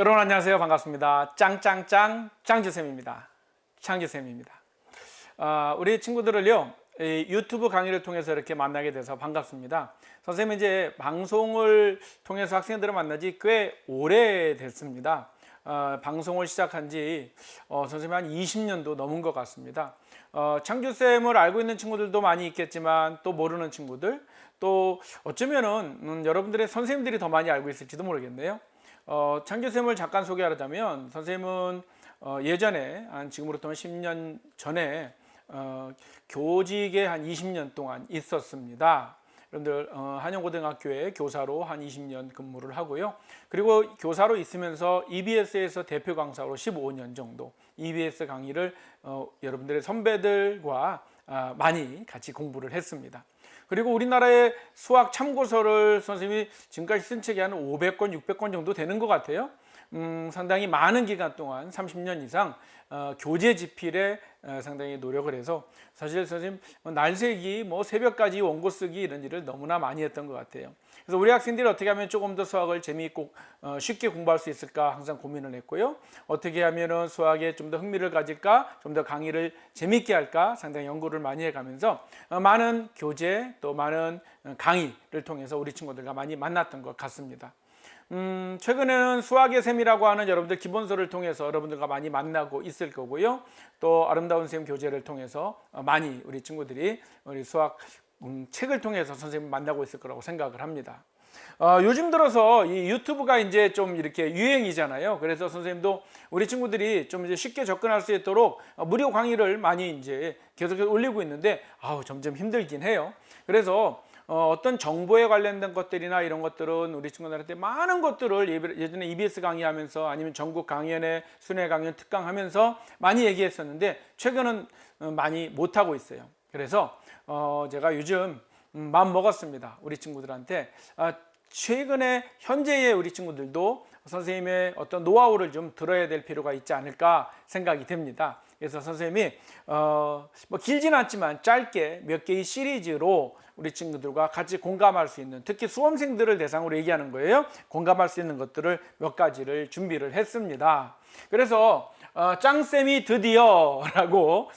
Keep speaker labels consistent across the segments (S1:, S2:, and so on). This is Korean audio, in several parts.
S1: 여러분 안녕하세요. 반갑습니다. 짱짱짱 짱주쌤입니다. 창주쌤입니다. 우리 친구들을요, 유튜브 강의를 통해서 이렇게 만나게 돼서 반갑습니다. 선생님은 이제 방송을 통해서 학생들을 만나지 꽤 오래됐습니다. 방송을 시작한 지 선생님 한 20년도 넘은 것 같습니다. 창주쌤을 알고 있는 친구들도 많이 있겠지만 또 모르는 친구들, 또 어쩌면은 여러분들의 선생님들이 더 많이 알고 있을지도 모르겠네요. 창주쌤을 잠깐 소개하자면, 선생님은 예전에 지금으로부터 10년 전에 교직에 한 20년 동안 있었습니다. 여러분들 한영고등학교에 교사로 한 20년 근무를 하고요. 그리고 교사로 있으면서 EBS에서 대표 강사로 15년 정도 EBS 강의를 여러분들의 선배들과 많이 같이 공부를 했습니다. 그리고 우리나라의 수학 참고서를 선생님이 지금까지 쓴 책이 한 500권, 600권 정도 되는 것 같아요. 상당히 많은 기간 동안 30년 이상 교재 집필에 상당히 노력을 해서, 사실 선생님 날새기 새벽까지 원고 쓰기 이런 일을 너무나 많이 했던 것 같아요. 그래서 우리 학생들이 어떻게 하면 조금 더 수학을 재미있고 쉽게 공부할 수 있을까 항상 고민을 했고요. 어떻게 하면 수학에 좀 더 흥미를 가질까, 좀 더 강의를 재미있게 할까 상당히 연구를 많이 해가면서 많은 교재 또 많은 강의를 통해서 우리 친구들과 많이 만났던 것 같습니다. 최근에는 수학의 셈이라고 하는 여러분들 기본서를 통해서 여러분들과 많이 만나고 있을 거고요. 또 아름다운 셈 교재를 통해서 많이 우리 친구들이 우리 수학 책을 통해서 선생님을 만나고 있을 거라고 생각을 합니다. 요즘 들어서 이 유튜브가 이제 좀 이렇게 유행이잖아요. 그래서 선생님도 우리 친구들이 좀 이제 쉽게 접근할 수 있도록 무료 강의를 많이 이제 계속해서 올리고 있는데, 점점 힘들긴 해요. 그래서 어떤 정보에 관련된 것들이나 이런 것들은 우리 친구들한테 많은 것들을 예전에 EBS 강의하면서 아니면 전국 강연회, 순회 강연, 특강 하면서 많이 얘기했었는데 최근은 많이 못하고 있어요. 그래서 제가 요즘 마음 먹었습니다. 우리 친구들한테 최근에 현재의 우리 친구들도 선생님의 어떤 노하우를 좀 들어야 될 필요가 있지 않을까 생각이 됩니다. 그래서 선생님이 길진 않지만 짧게 몇 개의 시리즈로 우리 친구들과 같이 공감할 수 있는, 특히 수험생들을 대상으로 얘기하는 거예요. 공감할 수 있는 것들을 몇 가지를 준비를 했습니다. 그래서 짱쌤이 드디어 라고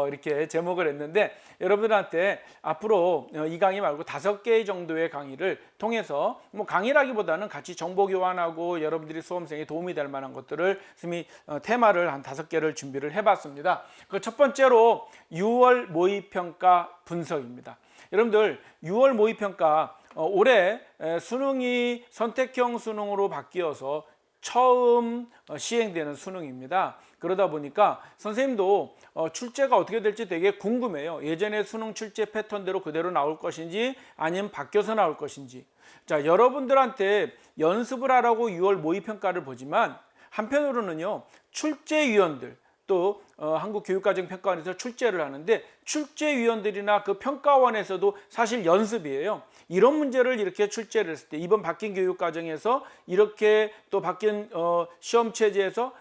S1: 이렇게 제목을 했는데, 여러분들한테 앞으로 이 강의 말고 5개 정도의 강의를 통해서 강의라기보다는 같이 정보 교환하고 여러분들이 수험생에 도움이 될 만한 것들을 선생님이 테마를 한 5개를 준비를 해봤습니다. 그 첫 번째로 6월 모의평가 분석입니다. 여러분들 6월 모의평가 올해 수능이 선택형 수능으로 바뀌어서 처음 시행되는 수능입니다. 그러다 보니까 선생님도 출제가 어떻게 될지 되게 궁금해요. 예전에 수능 출제 패턴대로 그대로 나올 것인지 아니면 바뀌어서 나올 것인지. 자, 여러분들한테 연습을 하라고 6월 모의평가를 보지만 한편으로는요, 출제위원들 또 한국교육과정평가원에서 출제를 하는데, 출제위원들이나 그 평가원에서도 사실 연습이에요. 이런 문제를 이렇게 출제를 했을 때, 이번 바뀐 교육과정에서 이렇게 또 바뀐 시험 체제에서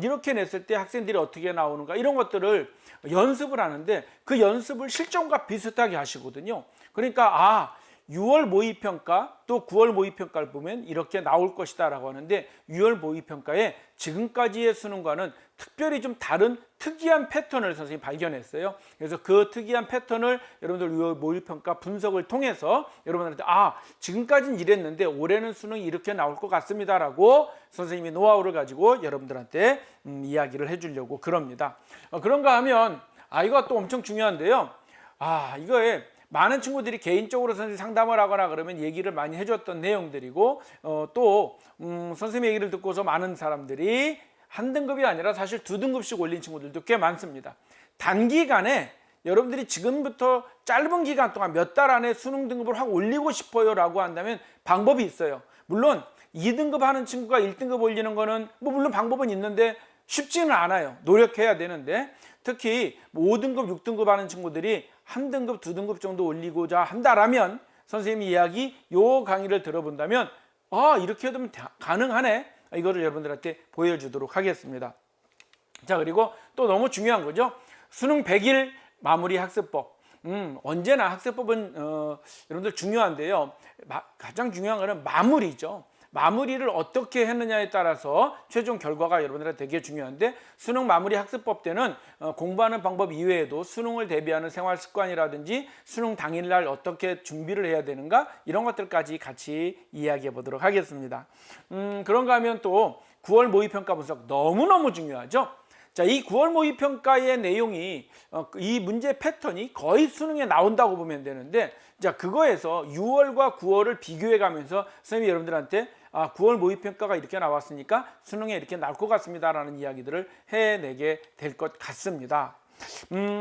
S1: 이렇게 냈을 때 학생들이 어떻게 나오는가, 이런 것들을 연습을 하는데 그 연습을 실전과 비슷하게 하시거든요. 그러니까 6월 모의평가 또 9월 모의평가를 보면 이렇게 나올 것이다 라고 하는데, 6월 모의평가에 지금까지의 수능과는 특별히 좀 다른 특이한 패턴을 선생님이 발견했어요. 그래서 그 특이한 패턴을 여러분들 6월 모의평가 분석을 통해서 여러분들한테 지금까지는 이랬는데 올해는 수능이 이렇게 나올 것 같습니다 라고 선생님이 노하우를 가지고 여러분들한테 이야기를 해주려고 그럽니다. 그런가 하면 이거 또 엄청 중요한데요. 이거에 많은 친구들이 개인적으로 선생님 상담을 하거나 그러면 얘기를 많이 해줬던 내용들이고, 또 선생님 얘기를 듣고서 많은 사람들이 한 등급이 아니라 사실 2등급씩 올린 친구들도 꽤 많습니다. 단기간에 여러분들이 지금부터 짧은 기간 동안 몇 달 안에 수능 등급을 확 올리고 싶어요 라고 한다면 방법이 있어요. 물론 2등급 하는 친구가 1등급 올리는 거는 물론 방법은 있는데 쉽지는 않아요. 노력해야 되는데, 특히 5등급, 6등급 하는 친구들이 1등급, 2등급 정도 올리고자 한다라면 선생님이 이야기 요 강의를 들어본다면 이렇게 해도 가능하네, 이거를 여러분들한테 보여주도록 하겠습니다. 자, 그리고 또 너무 중요한 거죠. 수능 100일 마무리 학습법. 언제나 학습법은 여러분들 중요한데요. 가장 중요한 거는 마무리죠. 마무리를 어떻게 했느냐에 따라서 최종 결과가 여러분들한테 되게 중요한데, 수능 마무리 학습법 때는 공부하는 방법 이외에도 수능을 대비하는 생활 습관이라든지 수능 당일날 어떻게 준비를 해야 되는가, 이런 것들까지 같이 이야기해 보도록 하겠습니다. 그런가 하면 또 9월 모의평가 분석 너무너무 중요하죠. 자, 이 9월 모의평가의 내용이 이 문제 패턴이 거의 수능에 나온다고 보면 되는데, 자, 그거에서 6월과 9월을 비교해 가면서 선생님이 여러분들한테 9월 모의평가가 이렇게 나왔으니까 수능에 이렇게 나올 것 같습니다 라는 이야기들을 해내게 될 것 같습니다.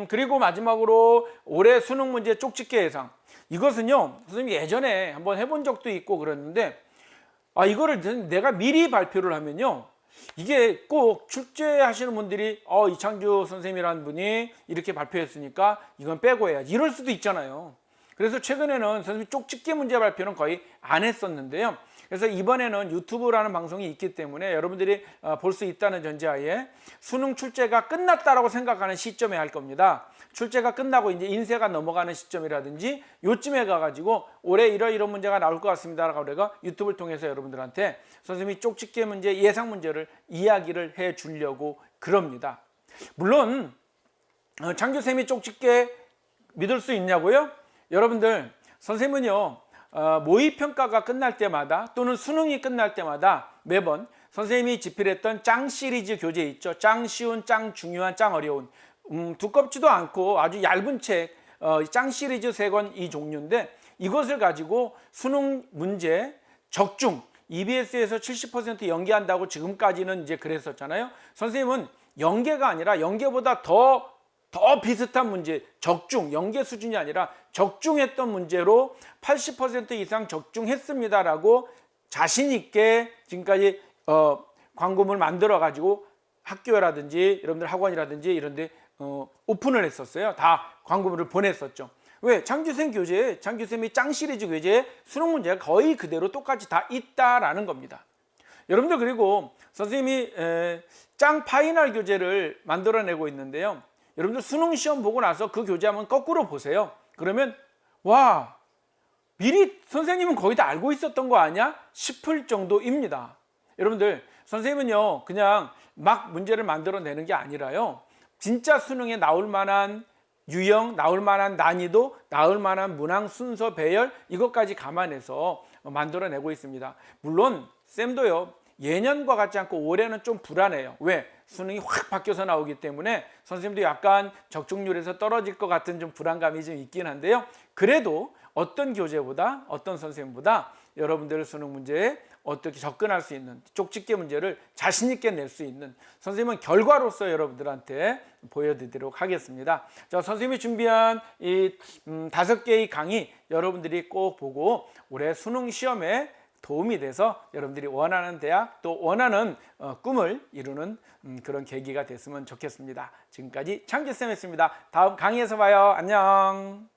S1: 그리고 마지막으로 올해 수능 문제 쪽집게 예상. 이것은요, 선생님이 예전에 한번 해본 적도 있고 그랬는데, 이거를 내가 미리 발표를 하면요, 이게 꼭 출제하시는 분들이 이창규 선생님이라는 분이 이렇게 발표했으니까 이건 빼고 해야지, 이럴 수도 있잖아요. 그래서 최근에는 선생님이 쪽집게 문제 발표는 거의 안 했었는데요. 그래서 이번에는 유튜브라는 방송이 있기 때문에 여러분들이 볼 수 있다는 전제하에 수능 출제가 끝났다라고 생각하는 시점에 할 겁니다. 출제가 끝나고 이제 인쇄가 넘어가는 시점이라든지 요쯤에 가가지고 올해 이런 문제가 나올 것 같습니다라고 우리가 유튜브를 통해서 여러분들한테 선생님이 쪽집게 문제, 예상 문제를 이야기를 해 주려고 그럽니다. 물론 창규쌤이 쪽집게 믿을 수 있냐고요? 여러분들, 선생님은요, 모의평가가 끝날 때마다 또는 수능이 끝날 때마다 매번 선생님이 집필했던 짱 시리즈 교재 있죠. 짱 쉬운, 짱 중요한, 짱 어려운, 두껍지도 않고 아주 얇은 책, 짱 시리즈 3권 이 종류인데, 이것을 가지고 수능 문제 적중, EBS에서 70% 연계한다고 지금까지는 이제 그랬었잖아요. 선생님은 연계가 아니라 연계보다 더 비슷한 문제, 적중, 연계 수준이 아니라 적중했던 문제로 80% 이상 적중했습니다라고 자신 있게 지금까지 광고물 만들어 가지고 학교라든지 여러분들 학원이라든지 이런 데 오픈을 했었어요. 다 광고물을 보냈었죠. 왜? 창규쌤 교재에, 창규쌤이 짱 시리즈 교재에 수능 문제가 거의 그대로 똑같이 다 있다라는 겁니다. 여러분들, 그리고 선생님이 짱 파이널 교재를 만들어내고 있는데요. 여러분들 수능 시험 보고 나서 그 교재 한번 거꾸로 보세요. 그러면 와, 미리 선생님은 거의 다 알고 있었던 거 아니야? 싶을 정도입니다. 여러분들, 선생님은요, 그냥 막 문제를 만들어내는 게 아니라요, 진짜 수능에 나올 만한 유형, 나올 만한 난이도, 나올 만한 문항 순서 배열, 이것까지 감안해서 만들어내고 있습니다. 물론 쌤도요, 예년과 같지 않고 올해는 좀 불안해요. 왜? 수능이 확 바뀌어서 나오기 때문에 선생님도 약간 적중률에서 떨어질 것 같은 좀 불안감이 좀 있긴 한데요. 그래도 어떤 교재보다, 어떤 선생님보다 여러분들 수능 문제에 어떻게 접근할 수 있는, 쪽집게 문제를 자신 있게 낼 수 있는 선생님은 결과로서 여러분들한테 보여드리도록 하겠습니다. 자, 선생님이 준비한 이 5개의 강의 여러분들이 꼭 보고 올해 수능 시험에 도움이 돼서 여러분들이 원하는 대학, 또 원하는 꿈을 이루는 그런 계기가 됐으면 좋겠습니다. 지금까지 창규쌤이었습니다. 다음 강의에서 봐요. 안녕.